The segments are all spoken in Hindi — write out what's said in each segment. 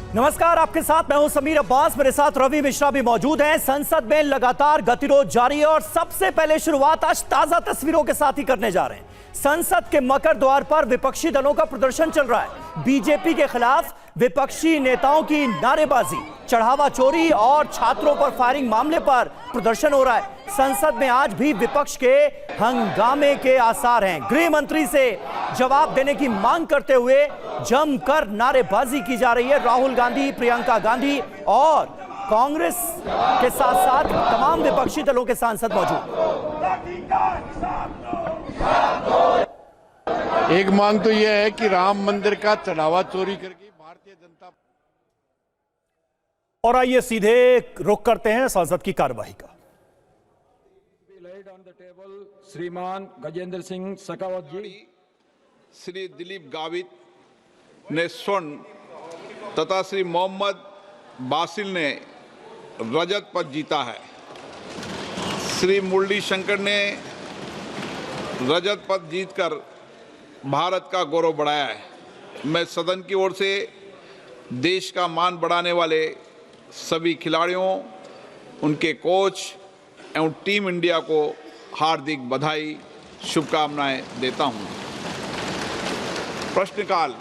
नमस्कार, आपके साथ मैं हूं समीर अब्बास। मेरे साथ रवि मिश्रा भी मौजूद हैं। संसद में लगातार गतिरोध जारी है और सबसे पहले शुरुआत आज ताजा तस्वीरों के साथ ही करने जा रहे हैं। संसद के मकर द्वार पर विपक्षी दलों का प्रदर्शन चल रहा है। बीजेपी के खिलाफ विपक्षी नेताओं की नारेबाजी, चढ़ावा चोरी और छात्रों पर फायरिंग मामले पर प्रदर्शन हो रहा है। संसद में आज भी विपक्ष के हंगामे के आसार हैं। गृह मंत्री से जवाब देने की मांग करते हुए जमकर नारेबाजी की जा रही है। राहुल गांधी, प्रियंका गांधी और कांग्रेस के साथ साथ तमाम विपक्षी दलों के सांसद मौजूद। एक मांग तो यह है कि राम मंदिर का चढ़ावा चोरी करके भारतीय जनता। और आइए सीधे रुख करते हैं संसद की कार्यवाही का। श्रीमान गजेंद्र सिंह शेखावत जी, श्री दिलीप गावित ने स्वर्ण तथा श्री मोहम्मद बासिल ने रजत पदक जीता है। श्री मुरली शंकर ने रजत पदक जीतकर भारत का गौरव बढ़ाया है। मैं सदन की ओर से देश का मान बढ़ाने वाले सभी खिलाड़ियों, उनके कोच एवं टीम इंडिया को हार्दिक बधाई, शुभकामनाएं देता हूं। प्रश्नकाल।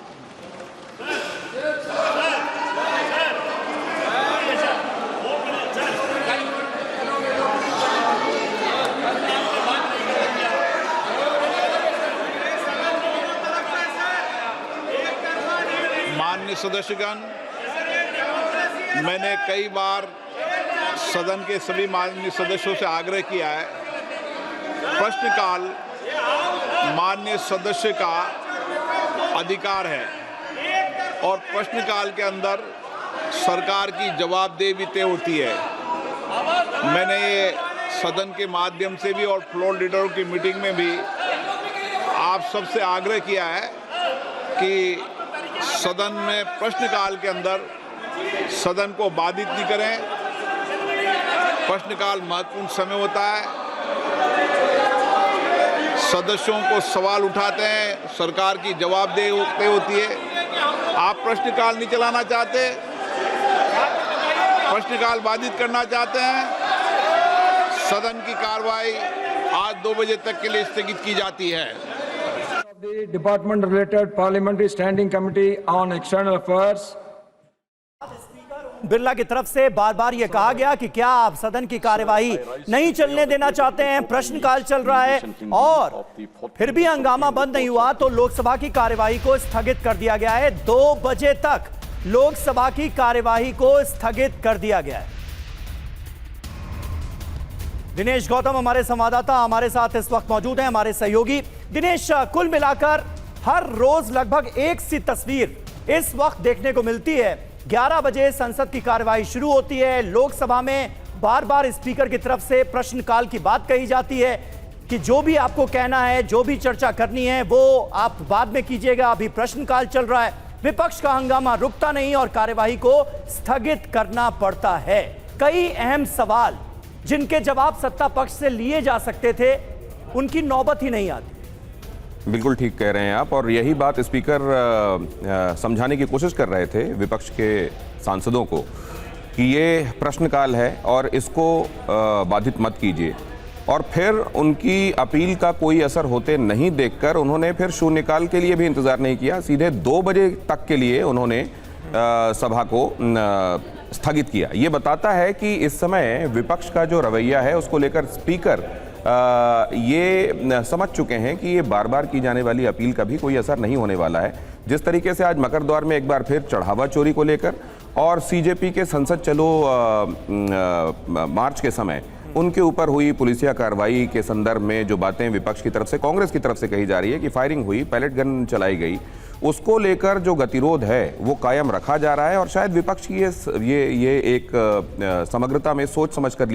माननीय सदस्यगण, मैंने कई बार सदन के सभी माननीय सदस्यों से आग्रह किया है, प्रश्नकाल माननीय सदस्य का अधिकार है और प्रश्नकाल के अंदर सरकार की जवाबदेही तय होती है। मैंने ये सदन के माध्यम से भी और फ्लोर लीडरों की मीटिंग में भी आप सबसे आग्रह किया है कि सदन में प्रश्नकाल के अंदर सदन को बाधित नहीं करें। प्रश्नकाल महत्वपूर्ण समय होता है, सदस्यों को सवाल उठाते हैं, सरकार की जवाबदेही होती है। आप प्रश्नकाल नहीं चलाना चाहते, प्रश्नकाल बाधित करना चाहते हैं, सदन की कार्रवाई आज 2 बजे तक के लिए स्थगित की जाती है। Department related parliamentary standing committee on external affairs. Birla की तरफ से बार बार यह कहा गया कि क्या आप सदन की कार्यवाही नहीं चलने देना चाहते हैं, प्रश्नकाल चल रहा है और फिर भी हंगामा बंद नहीं हुआ तो लोकसभा की कार्यवाही को स्थगित कर दिया गया है। 2 बजे तक लोकसभा की कार्यवाही को स्थगित कर दिया गया है। दिनेश गौतम हमारे संवाददाता हमारे साथ इस वक्त मौजूद हैं, हमारे सहयोगी। दिनेश, कुल मिलाकर हर रोज लगभग एक सी तस्वीर इस वक्त देखने को मिलती है। 11 बजे संसद की कार्यवाही शुरू होती है। लोकसभा में बार बार स्पीकर की तरफ से प्रश्नकाल की बात कही जाती है कि जो भी आपको कहना है, जो भी चर्चा करनी है वो आप बाद में कीजिएगा, अभी प्रश्नकाल चल रहा है। विपक्ष का हंगामा रुकता नहीं और कार्यवाही को स्थगित करना पड़ता है। कई अहम सवाल जिनके जवाब सत्ता पक्ष से लिए जा सकते थे, उनकी नौबत ही नहीं आती। बिल्कुल ठीक कह रहे हैं आप, और यही बात स्पीकर समझाने की कोशिश कर रहे थे विपक्ष के सांसदों को कि ये प्रश्नकाल है और इसको बाधित मत कीजिए। और फिर उनकी अपील का कोई असर होते नहीं देखकर उन्होंने फिर शून्यकाल के लिए भी इंतजार नहीं किया, सीधे 2 बजे तक के लिए उन्होंने सभा को स्थगित किया। ये बताता है कि इस समय विपक्ष का जो रवैया है उसको लेकर स्पीकर ये समझ चुके हैं कि ये बार बार की जाने वाली अपील का भी कोई असर नहीं होने वाला है। जिस तरीके से आज मकर द्वार में एक बार फिर चढ़ावा चोरी को लेकर और सीजेपी के संसद चलो मार्च के समय उनके ऊपर हुई पुलिसिया कार्रवाई के संदर्भ में जो बातें विपक्ष की तरफ से, कांग्रेस की तरफ से कही जा रही है कि फायरिंग हुई, पैलेट गन चलाई गई, उसको लेकर जो गतिरोध है वो कायम रखा जा रहा है। और शायद विपक्ष की ये एक समग्रता में सोच समझ कर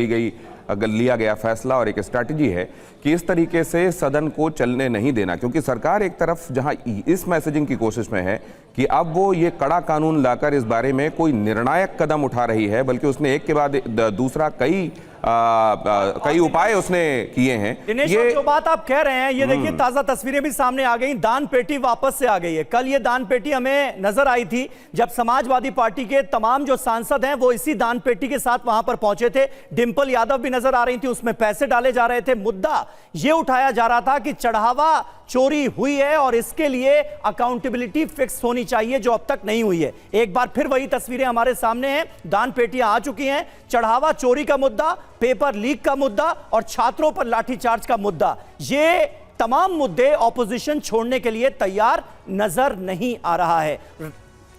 लिया गया फैसला और एक स्ट्रैटेजी है कि इस तरीके से सदन को चलने नहीं देना, क्योंकि सरकार एक तरफ जहां इस मैसेजिंग की कोशिश में है कि अब वो ये कड़ा कानून लाकर इस बारे में कोई निर्णायक कदम उठा रही है, बल्कि उसने एक के बाद दूसरा कई कई उपाय उसने किए हैं। दिनेश, जो बात आप कह रहे हैं, ये देखिए ताजा तस्वीरें भी सामने आ गई। दान पेटी वापस से आ गई है। कल ये दान पेटी हमें नजर आई थी जब समाजवादी पार्टी के तमाम जो सांसद हैं वो इसी दान पेटी के साथ वहां पर पहुंचे थे। डिंपल यादव भी नजर आ रही थी, उसमें पैसे डाले जा रहे थे। मुद्दा ये उठाया जा रहा था कि चढ़ावा चोरी हुई है और इसके लिए अकाउंटेबिलिटी फिक्स होनी चाहिए, जो अब तक नहीं हुई है। एक बार फिर वही तस्वीरें हमारे सामने हैं। दान पेटियां आ चुकी हैं। चढ़ावा चोरी का मुद्दा, पेपर लीक का मुद्दा और छात्रों पर लाठीचार्ज का मुद्दा, ये तमाम मुद्दे ऑपोजिशन छोड़ने के लिए तैयार नजर नहीं आ रहा है।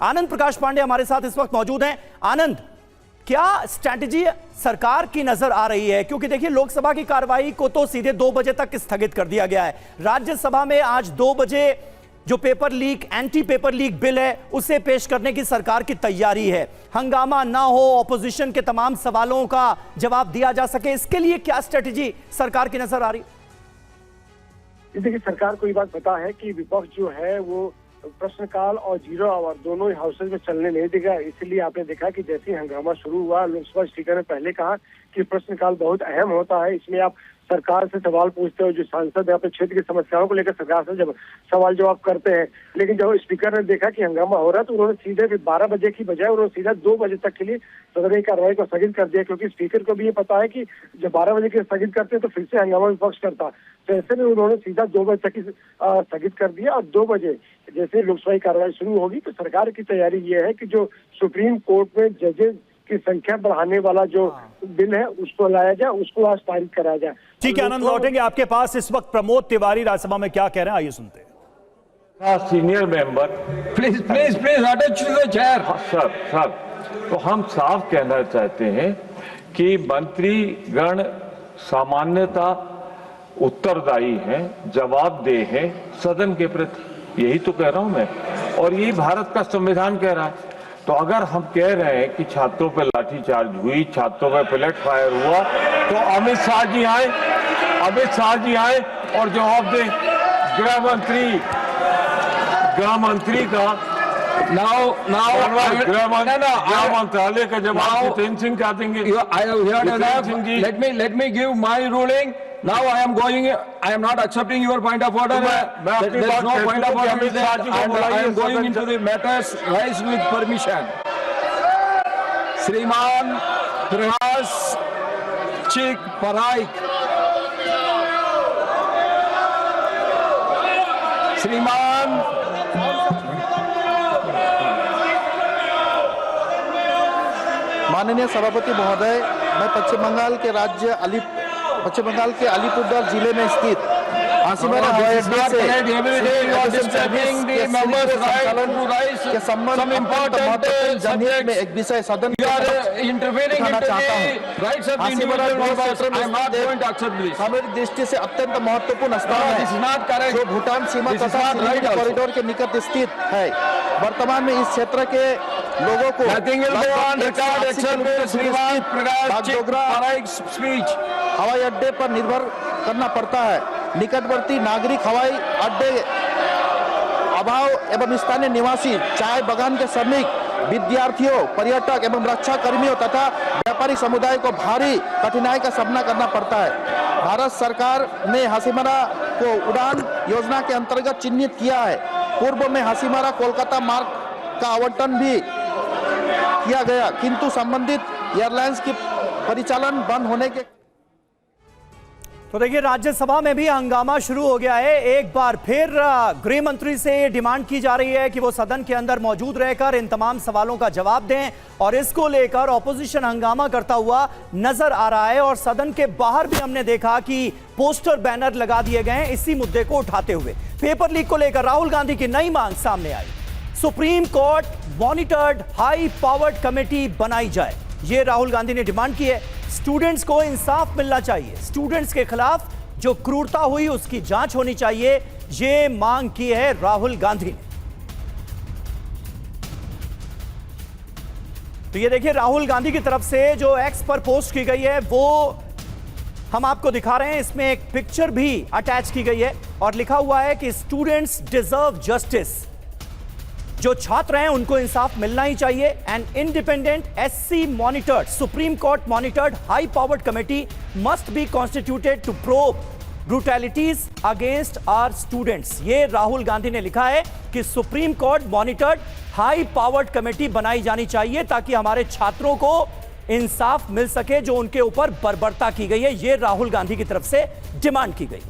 आनंद प्रकाश पांडे हमारे साथ इस वक्त मौजूद हैं। आनंद, क्या स्ट्रैटेजी सरकार की नजर आ रही है? क्योंकि देखिए लोकसभा की कार्रवाई को तो सीधे 2 बजे तक स्थगित कर दिया गया है। राज्यसभा में आज 2 बजे जो paper leak, anti paper leak bill है, उसे पेश करने की सरकार की तैयारी है। हंगामा ना हो, ऑपोजिशन के तमाम सवालों का जवाब दिया जा सके, इसके लिए क्या स्ट्रैटेजी सरकार की नजर आ रही? देखिए, सरकार को ये बात पता है कि विपक्ष जो है वो प्रश्नकाल और 0 आवर दोनों ही हाउसेज में चलने नहीं देगा। इसलिए आपने देखा कि जैसे ही हंगामा शुरू हुआ, लोकसभा स्पीकर ने पहले कहा कि प्रश्नकाल बहुत अहम होता है, इसमें आप सरकार से सवाल पूछते हो, जो सांसद है अपने क्षेत्र की समस्याओं को लेकर सरकार से जब सवाल जवाब करते हैं। लेकिन जब स्पीकर ने देखा कि हंगामा हो रहा है तो उन्होंने सीधे 12 बजे की बजाय उन्होंने सीधा 2 बजे तक के लिए सदन की कार्रवाई को स्थगित कर दिया, क्योंकि स्पीकर को भी ये पता है कि जब 12 बजे के स्थगित करते हैं तो फिर से हंगामा विपक्ष करता। तो ऐसे में उन्होंने सीधा 2 बजे तक स्थगित कर दिया और 2 बजे जैसे लोकसभा की कार्रवाई शुरू होगी तो सरकार की तैयारी ये है कि जो सुप्रीम कोर्ट में जजेस की संख्या बढ़ाने वाला जो बिल है उसको लाया जाए, उसको आज पारित कराया जाए। ठीक है आनंद, लौटेंगे आपके पास। इस वक्त प्रमोद तिवारी राज्यसभा में क्या कह रहे हैं, आइए सुनते हैं। Senior member, please please please attach to the chair. Sir तो हम साफ कहना चाहते हैं कि मंत्रीगण सामान्यता उत्तरदायी हैं, जवाबदेह हैं सदन के प्रति, यही तो कह रहा हूं मैं, और यही भारत का संविधान कह रहा है। तो अगर हम कह रहे हैं कि छात्रों पर लाठीचार्ज हुई, छात्रों पर बुलेट फायर हुआ, तो अमित शाह जी आए और जवाब दें। गृह मंत्री का गृह मंत्रालय का जवाब जितेंद्र सिंह क्या देंगे? Let me give my ruling. Now I am not accepting your point of order. There is no point of order there, and I am going into the matters raised with permission. श्रीमान प्रकाश चिक पराइक, श्रीमान माननीय सभापति महोदय, मैं पश्चिम बंगाल के अलीपुरद्वार जिले में स्थित हासीमारा हवाई अड्डे से के संबंध महत्वपूर्ण जनहित में एक विषय सदन उठाना चाहता हूँ। हासीमारा सामरिक दृष्टि से अत्यंत महत्वपूर्ण स्थान है, जो भूटान सीमा तथा कॉरिडोर के निकट स्थित है। वर्तमान में इस क्षेत्र के लोगों को हवाई अड्डे पर निर्भर करना पड़ता है। निकटवर्ती नागरिक हवाई अड्डे अभाव एवं स्थानीय निवासी, चाय बागान के श्रमिक, विद्यार्थियों, पर्यटक एवं रक्षा कर्मियों तथा व्यापारी समुदाय को भारी कठिनाई का सामना करना पड़ता है। भारत सरकार ने हासीमारा को उड़ान योजना के अंतर्गत चिन्हित किया है। पूर्व में हासीमारा कोलकाता मार्ग का आवंटन भी किया गया, किंतु संबंधित एयरलाइंस की परिचालन बंद होने के। तो देखिए राज्यसभा में भी हंगामा शुरू हो गया है। एक बार फिर गृह मंत्री से डिमांड की जा रही है कि वो सदन के अंदर मौजूद रहकर इन तमाम सवालों का जवाब दें, और इसको लेकर ऑपोजिशन हंगामा करता हुआ नजर आ रहा है। और सदन के बाहर भी हमने देखा कि पोस्टर बैनर लगा दिए गए हैं इसी मुद्दे को उठाते हुए। पेपर लीक को लेकर राहुल गांधी की नई मांग सामने आई। Supreme court monitored high powered committee बनाई जाए, ये राहुल गांधी ने डिमांड की है। स्टूडेंट्स को इंसाफ मिलना चाहिए, स्टूडेंट्स के खिलाफ जो क्रूरता हुई उसकी जांच होनी चाहिए, ये मांग की है राहुल गांधी ने। तो ये देखिए राहुल गांधी की तरफ से जो एक्स पर पोस्ट की गई है वो हम आपको दिखा रहे हैं। इसमें एक पिक्चर भी अटैच की गई है और लिखा हुआ है कि स्टूडेंट्स डिजर्व जस्टिस। जो छात्र हैं उनको इंसाफ मिलना ही चाहिए। An independent SC monitored, supreme court monitored, high powered committee must be constituted to probe brutalities against our students. ये राहुल गांधी ने लिखा है कि supreme court monitored high powered committee बनाई जानी चाहिए ताकि हमारे छात्रों को इंसाफ मिल सके जो उनके ऊपर बर्बरता की गई है। ये राहुल गांधी की तरफ से डिमांड की गई।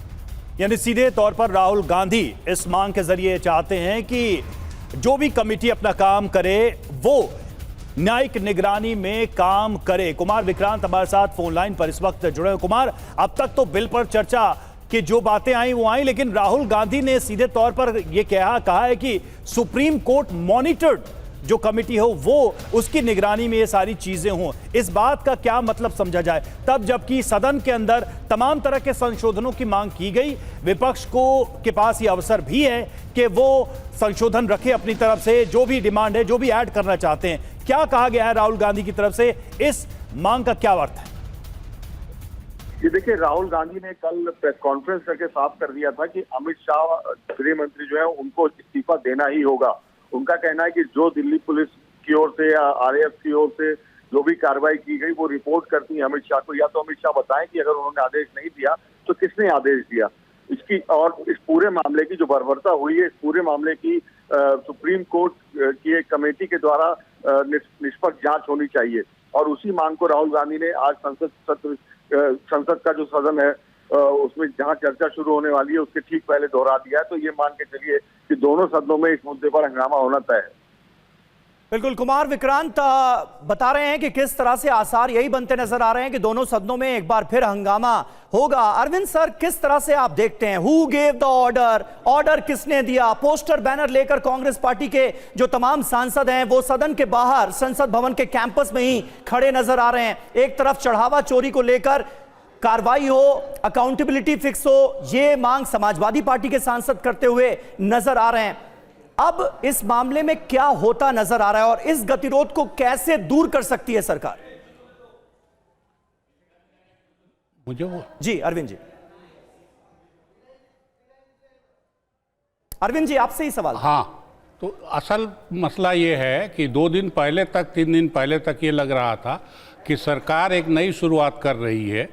यानी सीधे तौर पर राहुल गांधी इस मांग के जरिए चाहते हैं कि जो भी कमेटी अपना काम करे वो न्यायिक निगरानी में काम करे। कुमार विक्रांत हमारे साथ फोन लाइन पर इस वक्त जुड़े हैं। कुमार, अब तक तो बिल पर चर्चा की जो बातें आई वो आई, लेकिन राहुल गांधी ने सीधे तौर पर यह कहा है कि सुप्रीम कोर्ट मॉनिटर्ड जो कमेटी हो वो उसकी निगरानी में ये सारी चीजें हों। इस बात का क्या मतलब समझा जाए तब जबकि सदन के अंदर तमाम तरह के संशोधनों की मांग की गई, विपक्ष को के पास ये अवसर भी है कि वो संशोधन रखे अपनी तरफ से, जो भी डिमांड है, जो भी ऐड करना चाहते हैं। क्या कहा गया है राहुल गांधी की तरफ से, इस मांग का क्या अर्थ है? ये देखिए, राहुल गांधी ने कल प्रेस कॉन्फ्रेंस करके साफ कर दिया था कि अमित शाह गृह मंत्री जो है उनको इस्तीफा देना ही होगा। उनका कहना है कि जो दिल्ली पुलिस की ओर से या RAF की ओर से जो भी कार्रवाई की गई वो रिपोर्ट करती है अमित शाह को, या तो अमित शाह बताएं कि अगर उन्होंने आदेश नहीं दिया तो किसने आदेश दिया इसकी, और इस पूरे मामले की जो बर्बरता हुई है, इस पूरे मामले की सुप्रीम कोर्ट की एक कमेटी के द्वारा निष्पक्ष जांच होनी चाहिए। और उसी मांग को राहुल गांधी ने आज संसद का जो सदन है उसमें जहां चर्चा शुरू होने वाली है उसके ठीक पहले दोहरा दिया है। तो ये मान के चलिए कि दोनों सदनों में इस मुद्दे पर हंगामा होना तय है। बिल्कुल, कुमार विक्रांत बता रहे हैं कि किस तरह से आसार यही बनते नजर आ रहे हैं कि दोनों सदनों में एक बार फिर हंगामा होगा। अरविंद सर, किस तरह से आप देखते हैं, who gave the order, order किसने दिया? पोस्टर बैनर लेकर कांग्रेस पार्टी के जो तमाम सांसद हैं वो सदन के बाहर संसद भवन के कैंपस में ही खड़े नजर आ रहे हैं। एक तरफ चढ़ावा चोरी को लेकर कार्रवाई हो, अकाउंटेबिलिटी फिक्स हो, ये मांग समाजवादी पार्टी के सांसद करते हुए नजर आ रहे हैं। अब इस मामले में क्या होता नजर आ रहा है और इस गतिरोध को कैसे दूर कर सकती है सरकार? मुझे वो जी अरविंद जी, अरविंद जी आपसे ही सवाल। हाँ, तो असल मसला ये है कि 2 दिन पहले तक, 3 दिन पहले तक ये लग रहा था कि सरकार एक नई शुरुआत कर रही है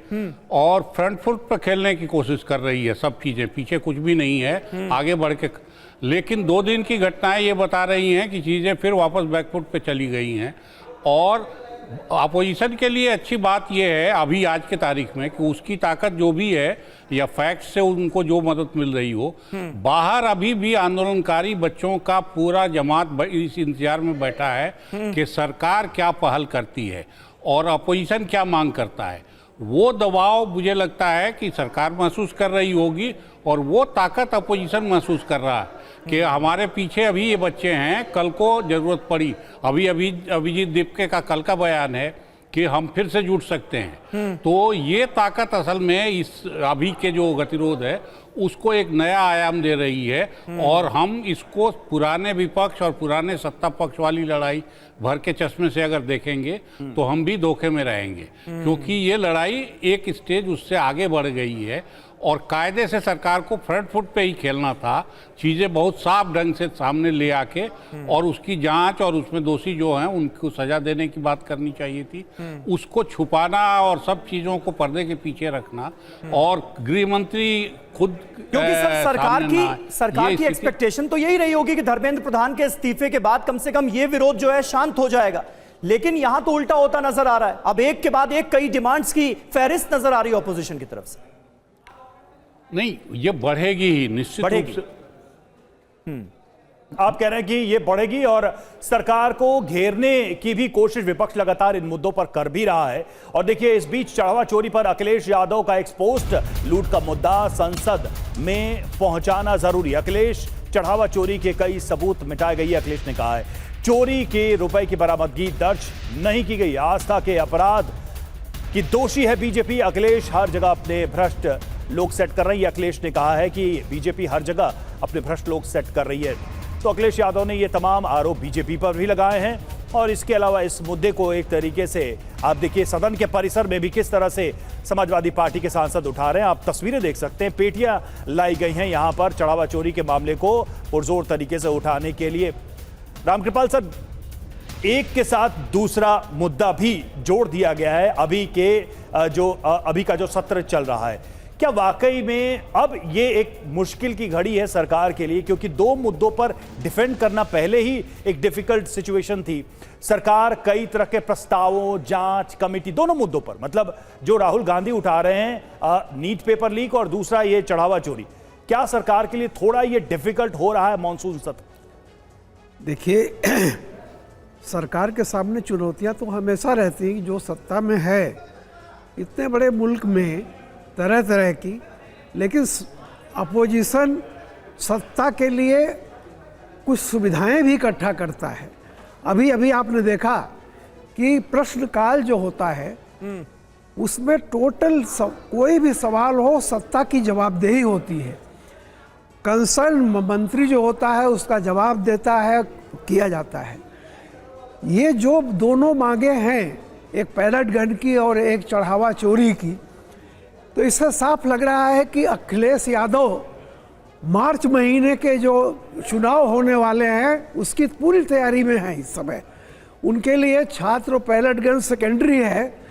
और फ्रंट फुट पर खेलने की कोशिश कर रही है। सब चीजें, पीछे कुछ भी नहीं है, आगे बढ़ के। लेकिन 2 दिन की घटनाएं ये बता रही हैं कि चीजें फिर वापस बैकफुट पे चली गई हैं। और अपोजिशन के लिए अच्छी बात यह है अभी आज के तारीख में कि उसकी ताकत जो भी है या फैक्ट से उनको जो मदद मिल रही हो, बाहर अभी भी आंदोलनकारी बच्चों का पूरा जमात इस इंतजार में बैठा है कि सरकार क्या पहल करती है और अपोजिशन क्या मांग करता है। वो दबाव मुझे लगता है कि सरकार महसूस कर रही होगी और वो ताकत अपोजिशन महसूस कर रहा है कि हमारे पीछे अभी ये बच्चे हैं, कल को जरूरत पड़ी। अभी अभिजीत दीपके का कल का बयान है कि हम फिर से जुट सकते हैं। तो ये ताकत असल में इस अभी के जो गतिरोध है उसको एक नया आयाम दे रही है। और हम इसको पुराने विपक्ष और पुराने सत्ता पक्ष वाली लड़ाई भर के चश्मे से अगर देखेंगे तो हम भी धोखे में रहेंगे, क्योंकि ये लड़ाई एक स्टेज उससे आगे बढ़ गई है और कायदे से सरकार को फ्रंट फुट पे ही खेलना था। चीज़ें बहुत साफ ढंग से सामने ले आके और उसकी जांच और उसमें दोषी जो हैं उनको सजा देने की बात करनी चाहिए थी। उसको छुपाना और सब चीज़ों को पर्दे के पीछे रखना और गृह मंत्री खुद, क्योंकि सर सरकार की एक्सपेक्टेशन तो यही रही होगी कि धर्मेंद्र प्रधान के इस्तीफे के बाद कम से कम ये विरोध जो है शांत हो जाएगा, लेकिन यहां तो उल्टा होता नजर आ रहा है। अब एक के बाद एक कई डिमांड्स की फहरिस्त नजर आ रही है ऑपोजिशन की तरफ से। नहीं, ये बढ़ेगी ही निश्चित रूप से। आप कह रहे हैं कि ये बढ़ेगी और सरकार को घेरने की भी कोशिश विपक्ष लगातार इन मुद्दों पर कर भी रहा है। और देखिए, इस बीच चढ़ावा चोरी पर अखिलेश यादव का एक्सपोस्ट, लूट का मुद्दा संसद में पहुंचाना जरूरी। अखिलेश, चढ़ावा चोरी के कई सबूत मिटाए गए, अखिलेश ने कहा है। चोरी के रुपए की बरामदगी दर्ज नहीं की गई। आस्था के अपराध की दोषी है बीजेपी। अखिलेश हर जगह अपने भ्रष्ट लोग सेट कर रही है। अखिलेश ने कहा है कि बीजेपी हर जगह अपने भ्रष्ट लोग सेट कर रही है। तो अखिलेश यादव ने ये तमाम आरोप बीजेपी पर भी लगाए हैं। और इसके अलावा इस मुद्दे को एक तरीके से आप देखिए सदन के परिसर में भी किस तरह से समाजवादी पार्टी के सांसद उठा रहे हैं। आप तस्वीरें देख सकते हैं, पेटियां लाई गई हैं यहां पर चढ़ावा चोरी के मामले को पुरजोर तरीके से उठाने के लिए। रामकृपाल सर, एक के साथ दूसरा मुद्दा भी जोड़ दिया गया है अभी का जो सत्र चल रहा है। क्या वाकई में अब ये एक मुश्किल की घड़ी है सरकार के लिए, क्योंकि दो मुद्दों पर डिफेंड करना पहले ही एक डिफिकल्ट सिचुएशन थी। सरकार कई तरह के प्रस्तावों, जांच कमेटी, दोनों मुद्दों पर, मतलब जो राहुल गांधी उठा रहे हैं नीट पेपर लीक और दूसरा ये चढ़ावा चोरी, क्या सरकार के लिए थोड़ा ये डिफिकल्ट हो रहा है मॉनसून सत्र? देखिए, सरकार के सामने चुनौतियां तो हमेशा रहती हैं। जो सत्ता में है, इतने बड़े मुल्क में तरह तरह की, लेकिन अपोजिशन सत्ता के लिए कुछ सुविधाएं भी इकट्ठा करता है। अभी अभी आपने देखा कि प्रश्नकाल जो होता है उसमें टोटल कोई भी सवाल हो, सत्ता की जवाबदेही होती है। कंसर्न मंत्री जो होता है उसका जवाब देता है, किया जाता है। ये जो दोनों मांगे हैं, एक पैलेट गन की और एक चढ़ावा चोरी की, तो इससे साफ लग रहा है कि अखिलेश यादव मार्च महीने के जो चुनाव होने वाले हैं उसकी पूरी तैयारी में है इस समय। उनके लिए छात्र पैलेट गन सेकेंडरी है,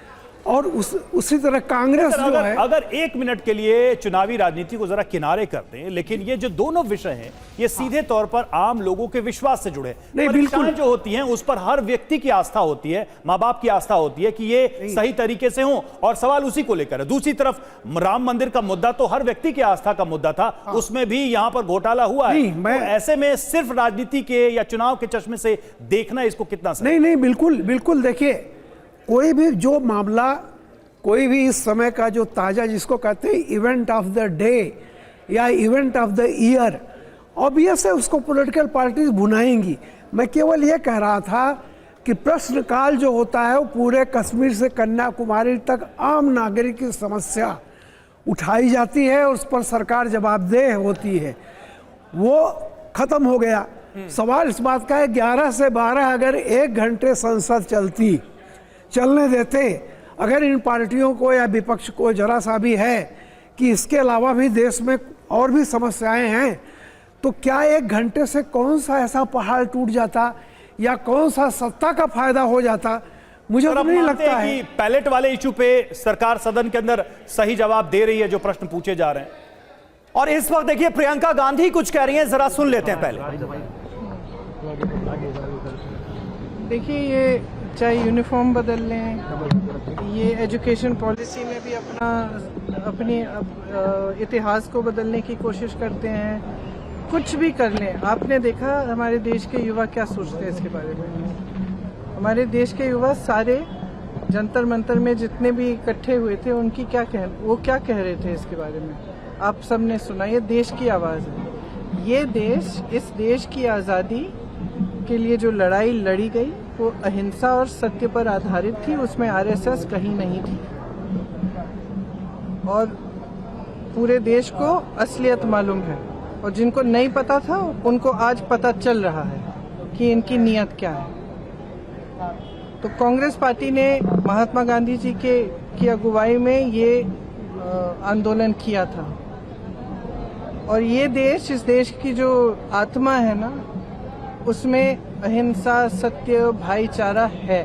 और उसी तरह कांग्रेस जो है। अगर एक मिनट के लिए चुनावी राजनीति को जरा किनारे कर दें, लेकिन ये जो दोनों विषय हैं ये सीधे तौर पर आम लोगों के विश्वास से जुड़े। नहीं, बिल्कुल जो होती हैं उस पर हर व्यक्ति की आस्था होती है, माँ बाप की आस्था होती है कि ये सही तरीके से हो, और सवाल उसी को लेकर है। दूसरी तरफ राम मंदिर का मुद्दा तो हर व्यक्ति की आस्था का मुद्दा था, उसमें भी यहाँ पर घोटाला हुआ है। तो ऐसे में सिर्फ राजनीति के या चुनाव के चश्मे से देखना इसको कितना सही? नहीं, बिल्कुल बिल्कुल। देखिए, कोई भी जो मामला, कोई भी इस समय का जो ताज़ा, जिसको कहते हैं इवेंट ऑफ द डे या event of the year, obvious है उसको पॉलिटिकल पार्टीज भुनाएंगी। मैं केवल ये कह रहा था कि प्रश्नकाल जो होता है वो पूरे कश्मीर से कन्याकुमारी तक आम नागरिक की समस्या उठाई जाती है, उस पर सरकार जवाबदेह होती है। वो खत्म हो गया। सवाल इस बात का है 11 से 12 अगर 1 घंटे संसद चलने देते, अगर इन पार्टियों को या विपक्ष को जरा सा भी है कि इसके अलावा भी देश में और भी समस्याएं हैं, तो क्या 1 घंटे से कौन सा ऐसा पहाड़ टूट जाता या कौन सा सत्ता का फायदा हो जाता? मुझे तो नहीं लगता है कि पैलेट वाले इशू पे सरकार सदन के अंदर सही जवाब दे रही है जो प्रश्न पूछे जा रहे हैं। और इस वक्त देखिए प्रियंका गांधी कुछ कह रही हैं, जरा सुन लेते हैं पहले। देखिए, ये चाहे यूनिफॉर्म बदल लें, ये एजुकेशन पॉलिसी में भी अपने इतिहास को बदलने की कोशिश करते हैं, कुछ भी कर लें। आपने देखा हमारे देश के युवा क्या सोचते हैं इसके बारे में। हमारे देश के युवा सारे जंतर मंतर में जितने भी इकट्ठे हुए थे, उनकी वो क्या कह रहे थे इसके बारे में आप सबने सुना। ये देश की आवाज़ है। ये देश, इस देश की आज़ादी के लिए जो लड़ाई लड़ी गई वो अहिंसा और सत्य पर आधारित थी, उसमें आरएसएस कहीं नहीं थी। और पूरे देश को असलियत मालूम है, और जिनको नहीं पता था उनको आज पता चल रहा है कि इनकी नीयत क्या है। तो कांग्रेस पार्टी ने महात्मा गांधी जी की अगुवाई में ये आंदोलन किया था, और ये देश, इस देश की जो आत्मा है ना, उसमें अहिंसा, सत्य, भाईचारा है।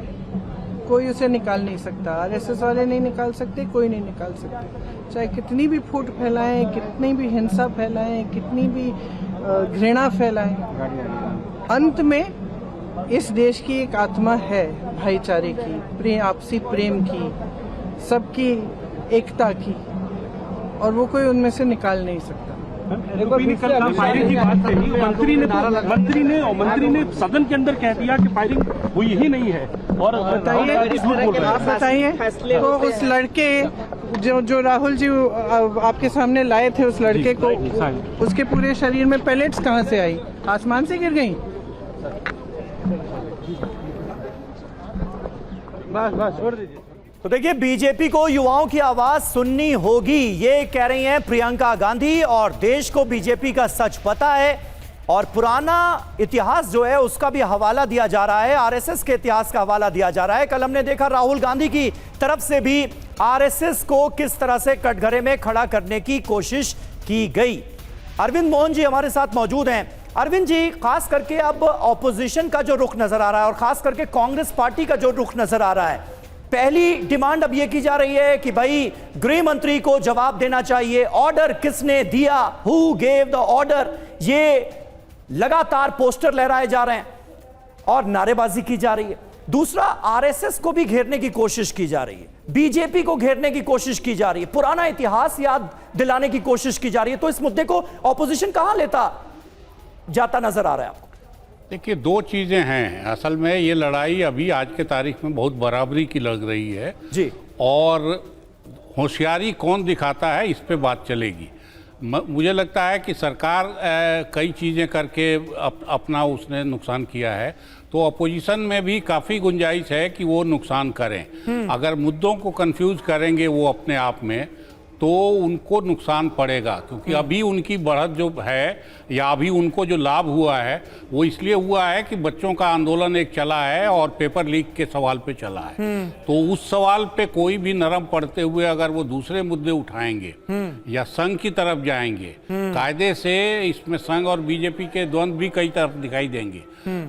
कोई उसे निकाल नहीं सकता। आरएसएस वाले नहीं निकाल सकते, कोई नहीं निकाल सकते। चाहे कितनी भी फूट फैलाएं, कितनी भी हिंसा फैलाएं, कितनी भी घृणा फैलाएं, अंत में इस देश की एक आत्मा है भाईचारे की, आपसी प्रेम की, सबकी एकता की, और वो कोई उनमें से निकाल नहीं सकता। फायरिंग की बात कही, मंत्री ने सदन के अंदर कह दिया कि फायरिंग हुई ही नहीं है। और आप बताइए, तो उस लड़के जो राहुल जी आपके सामने लाए थे, उस लड़के को, उसके पूरे शरीर में पैलेट्स कहाँ से आई? आसमान से गिर गई? बस छोड़ दीजिए। तो देखिए, बीजेपी को युवाओं की आवाज सुननी होगी, ये कह रही हैं प्रियंका गांधी, और देश को बीजेपी का सच पता है, और पुराना इतिहास जो है उसका भी हवाला दिया जा रहा है, आरएसएस के इतिहास का हवाला दिया जा रहा है। कल हमने देखा राहुल गांधी की तरफ से भी आरएसएस को किस तरह से कटघरे में खड़ा करने की कोशिश की गई। अरविंद मोहन जी हमारे साथ मौजूद हैं। अरविंद जी, खास करके अब ऑपोजिशन का जो रुख नजर आ रहा है और खास करके कांग्रेस पार्टी का जो रुख नजर आ रहा है, पहली डिमांड अब यह की जा रही है कि भाई गृह मंत्री को जवाब देना चाहिए, ऑर्डर किसने दिया, हु गेव द ऑर्डर। ये लगातार पोस्टर लहराए जा रहे हैं और नारेबाजी की जा रही है। दूसरा, आरएसएस को भी घेरने की कोशिश की जा रही है, बीजेपी को घेरने की कोशिश की जा रही है, पुराना इतिहास याद दिलाने की कोशिश की जा रही है। तो इस मुद्दे को ऑपोजिशन कहां लेता जाता नजर आ रहा है आपको? देखिए, दो चीज़ें हैं। असल में ये लड़ाई अभी आज के तारीख में बहुत बराबरी की लग रही है जी, और होशियारी कौन दिखाता है इस पे बात चलेगी। मुझे लगता है कि सरकार कई चीज़ें करके अपना उसने नुकसान किया है, तो अपोजिशन में भी काफ़ी गुंजाइश है कि वो नुकसान करें। अगर मुद्दों को कंफ्यूज करेंगे वो अपने आप में, तो उनको नुकसान पड़ेगा, क्योंकि अभी उनकी बढ़त जो है या अभी उनको जो लाभ हुआ है वो इसलिए हुआ है कि बच्चों का आंदोलन एक चला है और पेपर लीक के सवाल पे चला है। तो उस सवाल पे कोई भी नरम पड़ते हुए अगर वो दूसरे मुद्दे उठाएंगे या संघ की तरफ जाएंगे, कायदे से इसमें संघ और बीजेपी के द्वंद्व भी कई तरफ दिखाई देंगे,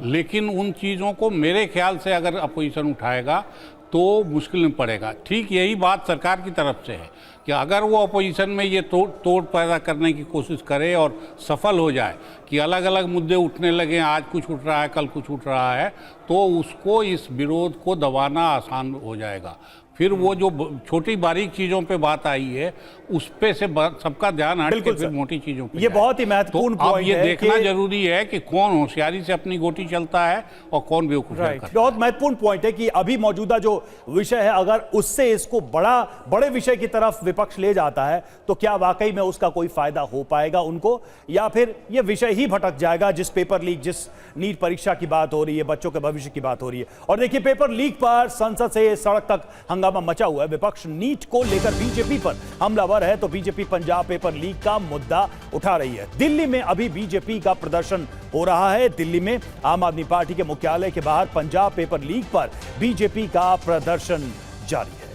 लेकिन उन चीज़ों को मेरे ख्याल से अगर अपोजिशन उठाएगा तो मुश्किल में पड़ेगा। ठीक यही बात सरकार की तरफ से है कि अगर वो अपोजिशन में ये तोड़ पैदा करने की कोशिश करे और सफल हो जाए कि अलग अलग मुद्दे उठने लगे, आज कुछ उठ रहा है कल कुछ उठ रहा है, तो उसको इस विरोध को दबाना आसान हो जाएगा। फिर वो जो छोटी बारीक चीज़ों पे बात आई है उस पे से सबका ध्यान हट के फिर मोटी चीज़ों पे ये बहुत ही महत्वपूर्ण पॉइंट है। ये देखना जरूरी है कि कौन होशियारी से अपनी गोटी चलता है और कौन बेवकूफियां करता है। बहुत महत्वपूर्ण पॉइंट है कि अभी मौजूदा जो विषय है, अगर उससे इसको बड़े विषय की तरफ विपक्ष ले जाता है तो क्या वाकई में उसका कोई फायदा हो पाएगा उनको, या फिर यह विषय ही भटक जाएगा। जिस पेपर लीक, जिस नीट परीक्षा की बात हो रही है, बच्चों के भविष्य की बात हो रही है, और देखिए पेपर लीक पर संसद से सड़क तक हंगामा मचा हुआ है। विपक्ष नीट को लेकर बीजेपी पर हमलावर है, तो बीजेपी पंजाब पेपर लीक का मुद्दा उठा रही है। दिल्ली में अभी बीजेपी का प्रदर्शन हो रहा है। दिल्ली में आम आदमी पार्टी के मुख्यालय के बाहर पंजाब पेपर लीक पर बीजेपी का प्रदर्शन जारी है।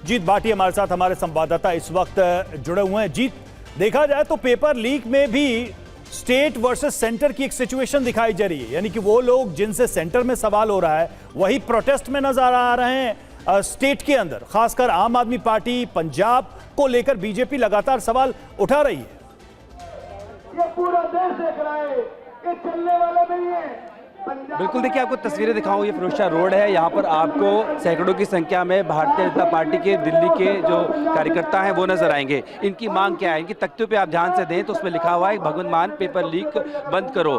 जीत भाटी हमारे साथ, हमारे संवाददाता इस वक्त जुड़े हुए हैं। जीत, देखा जाए तो पेपर लीक में भी स्टेट वर्सेस सेंटर की एक सिचुएशन दिखाई जा रही है, यानी कि वो लोग जिनसे सेंटर में सवाल हो रहा है वही प्रोटेस्ट में नजर आ रहे हैं स्टेट के अंदर। खासकर आम आदमी पार्टी पंजाब को लेकर बीजेपी लगातार सवाल उठा रही है। ये पूरा देश देख रहा है, ये चलने वाला नहीं है। बिल्कुल, देखिए आपको तस्वीरें दिखाऊं, ये फिरोजशाह रोड है। यहाँ पर आपको सैकड़ों की संख्या में भारतीय जनता पार्टी के दिल्ली के जो कार्यकर्ता हैं वो नजर आएंगे। इनकी मांग क्या है, इनकी तख्तियों पे आप ध्यान से दें तो उसमें लिखा हुआ है भगवंत मान पेपर लीक बंद करो।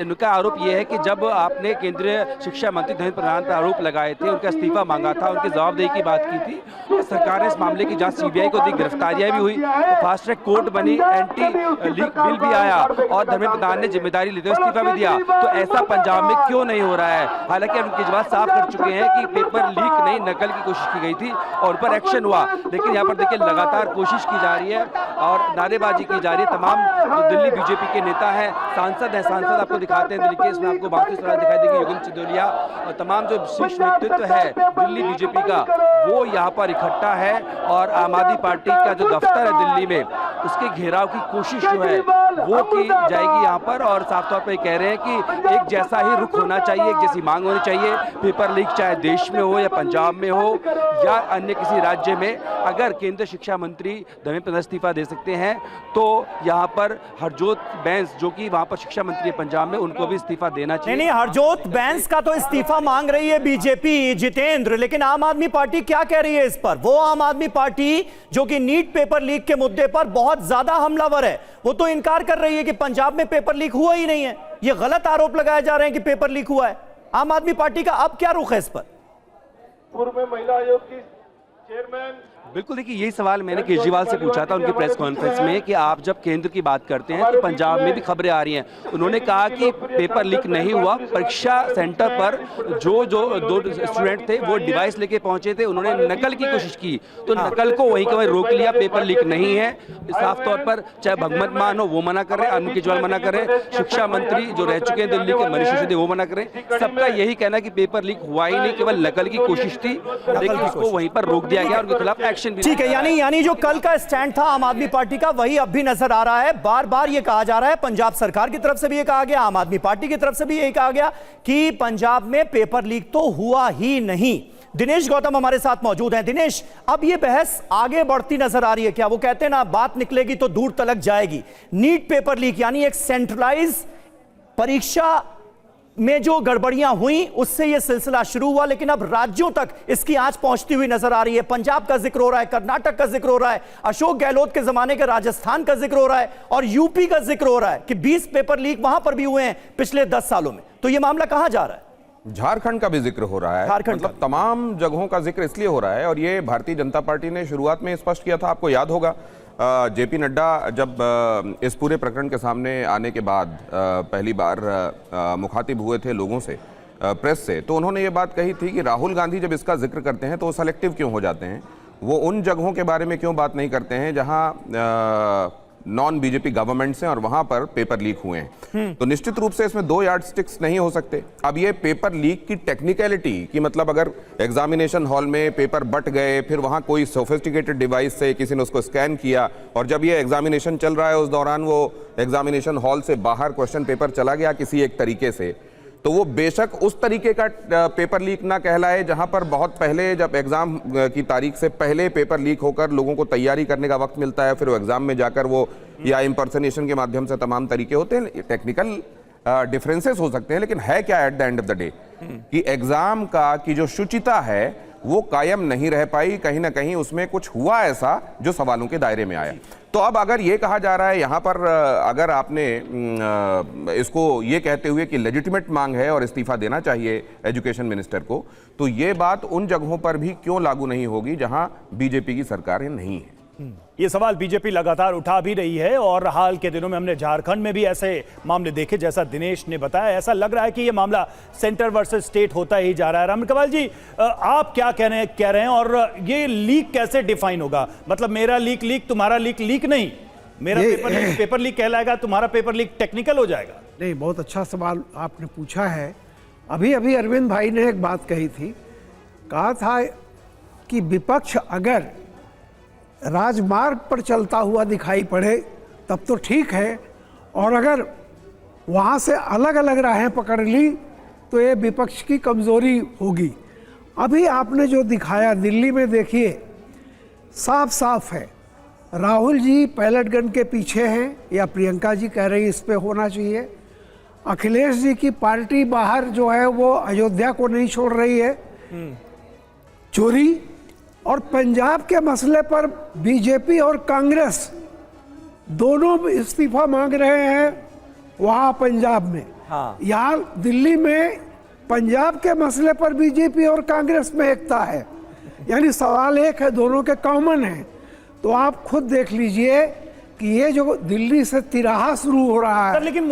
इनका आरोप ये है कि जब आपने केंद्रीय शिक्षा मंत्री धर्मेंद्र प्रधान पर आरोप लगाए थे, उनका इस्तीफा मांगा था, उनकी जवाबदेही की बात की थी, तो सरकार ने इस मामले की जाँच CBI को दी, गिरफ्तारियाँ भी हुई, तो फास्ट ट्रैक कोर्ट बनी, एंटी लीक बिल भी आया और धर्मेंद्र प्रधान ने जिम्मेदारी लेते हुए इस्तीफा भी दिया। तो ऐसा पंजाब में क्यों नहीं हो रहा है? हालांकि अरविंद केजरीवाल साफ कर चुके हैं कि पेपर लीक नहीं, नकल की कोशिश की गई थी और उन पर एक्शन हुआ, लेकिन यहाँ पर देखिए लगातार कोशिश की जा रही है और नारेबाजी की जा रही है। तमाम जो दिल्ली बीजेपी के नेता हैं, सांसद आपको दिखाते हैं दिल्ली के, इसमें आपको बाकी दिखाई देंगे, योगेंद्र सिंधोलिया और तमाम जो शीर्ष नेतृत्व है दिल्ली बीजेपी का वो यहाँ पर इकट्ठा है और आम आदमी पार्टी का जो दफ्तर है दिल्ली में उसके घेराव की कोशिश जो है वो की जाएगी यहाँ पर। और साफ तौर पर कह रहे हैं कि एक जैसा ही रुख होना चाहिए, एक जैसी मांग होनी चाहिए। पेपर लीक चाहे देश में हो या पंजाब में हो या अन्य किसी राज्य में, अगर केंद्रीय शिक्षा मंत्री धर्मेंद्र प्रधान इस्तीफा दे सकते हैं तो यहाँ पर हरजोत बैंस जो कि वहाँ पर शिक्षा मंत्री है पंजाब में, उनको भी इस्तीफा देना चाहिए। नहीं, हरजोत बैंस का तो इस्तीफा मांग रही है बीजेपी, जितेंद्र, लेकिन आम आदमी पार्टी क्या कह रही है इस पर? वो आम आदमी पार्टी जो कि नीट पेपर लीक के मुद्दे पर बहुत ज्यादा हमलावर है, वो तो इनकार कर रही है कि पंजाब में पेपर लीक हुआ ही नहीं है। ये गलत आरोप लगाए जा रहे हैं कि पेपर लीक हुआ है। आम आदमी पार्टी का अब क्या रुख है इस पर? पूर्व में महिला आयोग की चेयरमैन बिल्कुल, देखिए यही सवाल मैंने केजरीवाल से पूछा था उनकी प्रेस कॉन्फ्रेंस में कि आप जब केंद्र की बात करते हैं तो पंजाब में भी खबरें आ रही हैं। उन्होंने कहा कि पेपर लीक नहीं हुआ, परीक्षा सेंटर पर जो दो स्टूडेंट थे वो डिवाइस लेके पहुंचे थे, उन्होंने नकल की कोशिश की तो नकल को वहीं का रोक लिया, पेपर लीक नहीं है। साफ तौर पर चाहे भगवंत मान हो वो मना कर रहे हैं, अरविंद केजरीवाल मना कर रहे हैं, शिक्षा मंत्री जो रह चुके हैं दिल्ली के मनीष सिसोदिया वो मना कर रहे हैं। सबका यही कहना कि पेपर लीक हुआ ही नहीं, केवल नकल की कोशिश थी, लेकिन उसको वहीं पर रोक दिया गया, उनके खिलाफ एक्शन रिएक्शन भी ठीक है, यानी जो कल का स्टैंड था आम आदमी पार्टी का वही अब भी नजर आ रहा है। बार बार ये कहा जा रहा है, पंजाब सरकार की तरफ से भी ये कहा गया, आम आदमी पार्टी की तरफ से भी यही कहा गया कि पंजाब में पेपर लीक तो हुआ ही नहीं। दिनेश गौतम हमारे साथ मौजूद हैं। दिनेश, अब ये बहस आगे बढ़ती नजर आ रही है क्या? वो कहते हैं ना, बात निकलेगी तो दूर तलक जाएगी। नीट पेपर लीक यानी एक सेंट्रलाइज परीक्षा में जो गड़बड़ियां हुई उससे यह सिलसिला शुरू हुआ, लेकिन अब राज्यों तक इसकी आंच पहुंचती हुई नजर आ रही है। पंजाब का जिक्र हो रहा है, कर्नाटक का जिक्र हो रहा है, अशोक गहलोत के जमाने के राजस्थान का जिक्र हो रहा है, और यूपी का जिक्र हो रहा है कि 20 पेपर लीक वहां पर भी हुए हैं पिछले 10 सालों में। तो यह मामला कहां जा रहा है? झारखंड का भी जिक्र हो रहा है, मतलब तमाम जगहों का जिक्र इसलिए हो रहा है। और ये भारतीय जनता पार्टी ने शुरुआत में स्पष्ट किया था, आपको याद होगा जेपी नड्डा जब इस पूरे प्रकरण के सामने आने के बाद पहली बार मुखातिब हुए थे लोगों से, प्रेस से, तो उन्होंने ये बात कही थी कि राहुल गांधी जब इसका जिक्र करते हैं तो वो सेलेक्टिव क्यों हो जाते हैं, वो उन जगहों के बारे में क्यों बात नहीं करते हैं जहां नॉन बीजेपी गवर्नमेंट्स हैं और वहां पर पेपर लीक हुए हैं। तो निश्चित रूप से इसमें 2 यार्डस्टिक्स नहीं हो सकते। अब ये पेपर लीक की टेक्निकलिटी की, मतलब अगर एग्जामिनेशन हॉल में पेपर बट गए, फिर वहां कोई सोफिस्टिकेटेड डिवाइस से किसी ने उसको स्कैन किया, और जब ये एग्जामिनेशन चल रहा है उस दौरान वो एग्जामिनेशन हॉल से बाहर क्वेश्चन पेपर चला गया किसी एक तरीके से, तो वो बेशक उस तरीके का पेपर लीक ना कहलाए जहां पर बहुत पहले, जब एग्जाम की तारीख से पहले पेपर लीक होकर लोगों को तैयारी करने का वक्त मिलता है, फिर वो एग्जाम में जाकर वो या इम्पर्सनेशन के माध्यम से तमाम तरीके होते हैं। टेक्निकल डिफरेंसेस हो सकते हैं, लेकिन है क्या at the end of the day कि एग्जाम का की जो शुचिता है वो कायम नहीं रह पाई, कहीं ना कहीं उसमें कुछ हुआ ऐसा जो सवालों के दायरे में आया। तो अब अगर ये कहा जा रहा है यहाँ पर, अगर आपने इसको ये कहते हुए कि लेजिटिमेट मांग है और इस्तीफा देना चाहिए एजुकेशन मिनिस्टर को, तो ये बात उन जगहों पर भी क्यों लागू नहीं होगी जहां बीजेपी की सरकार नहीं है? ये सवाल बीजेपी लगातार उठा भी रही है, और हाल के दिनों में हमने झारखंड में भी ऐसे मामले देखे, जैसा दिनेश ने बताया। ऐसा लग रहा है कि ये मामला सेंटर वर्सेस स्टेट होता ही जा रहा है। रामकपाल जी, आप क्या कह रहे हैं और ये लीक कैसे डिफाइन होगा? मतलब मेरा लीक तुम्हारा लीक नहीं, मेरा पेपर लीक कहलाएगा, तुम्हारा पेपर लीक टेक्निकल हो जाएगा? नहीं, बहुत अच्छा सवाल आपने पूछा है। अभी अभी अरविंद भाई ने एक बात कही थी, कहा था कि विपक्ष अगर राजमार्ग पर चलता हुआ दिखाई पड़े तब तो ठीक है, और अगर वहाँ से अलग अलग राहें पकड़ ली तो ये विपक्ष की कमज़ोरी होगी। अभी आपने जो दिखाया दिल्ली में, देखिए साफ साफ है, राहुल जी पैलेट गन के पीछे हैं, या प्रियंका जी कह रही इस पे होना चाहिए। अखिलेश जी की पार्टी बाहर जो है वो अयोध्या को नहीं छोड़ रही है, चोरी। और पंजाब के मसले पर बीजेपी और कांग्रेस दोनों इस्तीफा मांग रहे हैं वहाँ पंजाब में। यहाँ दिल्ली में पंजाब के मसले पर बीजेपी और कांग्रेस में एकता है, यानी सवाल एक है, दोनों के कॉमन है। तो आप खुद देख लीजिए कि ये जो दिल्ली से तिराहा शुरू हो रहा है। लेकिन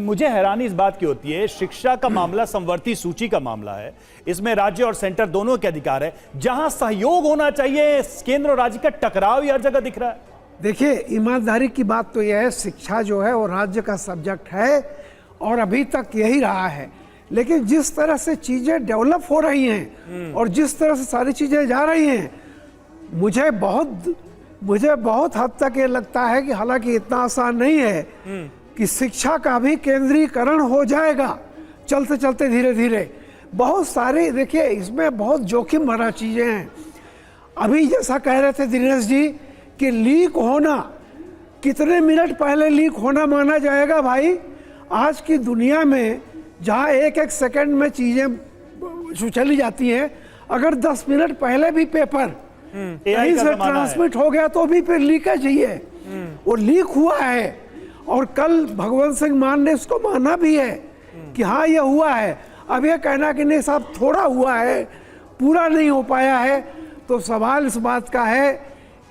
मुझे हैरानी इस बात की होती है, शिक्षा का मामला समवर्ती सूची का मामला है, इसमें राज्य और सेंटर दोनों के अधिकार है, जहां सहयोग होना चाहिए केंद्र और राज्य का टकराव हर जगह दिख रहा है। देखिए, ईमानदारी की बात तो यह है, शिक्षा जो है वो राज्य का सब्जेक्ट है और अभी तक यही रहा है। लेकिन जिस तरह से चीजें डेवलप हो रही हैं और जिस तरह से सारी चीजें जा रही हैं, मुझे बहुत हद तक ये लगता है कि हालांकि इतना आसान नहीं है कि शिक्षा का भी केंद्रीकरण हो जाएगा चलते चलते धीरे धीरे। बहुत सारी, देखिए इसमें बहुत जोखिम भरा चीज़ें हैं। अभी जैसा कह रहे थे दिनेश जी कि लीक होना, कितने मिनट पहले लीक होना माना जाएगा? भाई, आज की दुनिया में जहाँ एक एक सेकंड में चीज़ें चली जाती हैं, अगर 10 मिनट पहले भी पेपर कहीं से ट्रांसमिट हो गया तो भी फिर लीकेज ही है। वो लीक हुआ है, और कल भगवंत सिंह मान ने इसको माना भी है कि हाँ ये हुआ है। अब ये कहना कि नहीं साहब थोड़ा हुआ है, पूरा नहीं हो पाया है, तो सवाल इस बात का है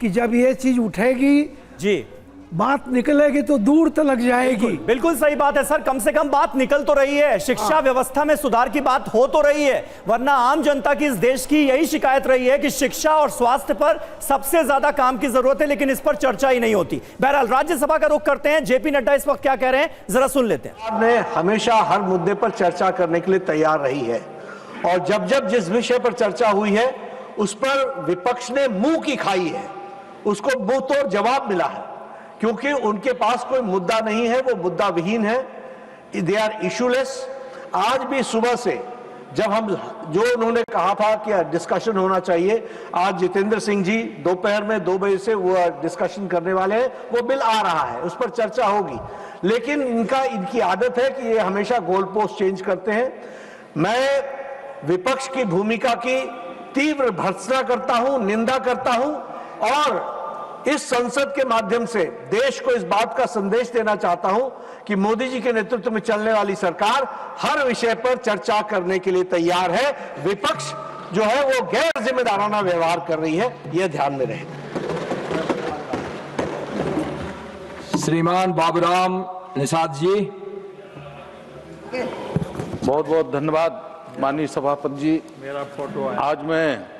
कि जब ये चीज उठेगी जी, बात निकलेगी तो दूर तक लग जाएगी। बिल्कुल सही बात है सर, कम से कम बात निकल तो रही है, शिक्षा व्यवस्था में सुधार की बात हो तो रही है, वरना आम जनता की इस देश की यही शिकायत रही है कि शिक्षा और स्वास्थ्य पर सबसे ज्यादा काम की जरूरत है, लेकिन इस पर चर्चा ही नहीं होती। बहरहाल राज्यसभा का रुख करते हैं, जेपी नड्डा इस वक्त क्या कह रहे हैं जरा सुन लेते हैं। आपने हमेशा हर मुद्दे पर चर्चा करने के लिए तैयार रही है, और जब जब जिस विषय पर चर्चा हुई है उस पर विपक्ष ने मुंह की खाई है, उसको मुंह तोड़ जवाब मिला है, क्योंकि उनके पास कोई मुद्दा नहीं है, वो मुद्दा विहीन है, दे आर इशूलेस। आज भी सुबह से जब हम जो उन्होंने कहा था कि डिस्कशन होना चाहिए, आज जितेंद्र सिंह जी दोपहर में 2 बजे से वो डिस्कशन करने वाले हैं, वो बिल आ रहा है, उस पर चर्चा होगी। लेकिन इनकी आदत है कि ये हमेशा गोल पोस्ट चेंज करते हैं। मैं विपक्ष की भूमिका की तीव्र भर्त्सना करता हूं, निंदा करता हूं और इस संसद के माध्यम से देश को इस बात का संदेश देना चाहता हूं कि मोदी जी के नेतृत्व में चलने वाली सरकार हर विषय पर चर्चा करने के लिए तैयार है। विपक्ष जो है वो गैर जिम्मेदाराना व्यवहार कर रही है, यह ध्यान में रहे। श्रीमान बाबूराम निषाद जी। बहुत बहुत धन्यवाद माननीय सभापति जी। मेरा फोटो आज मैं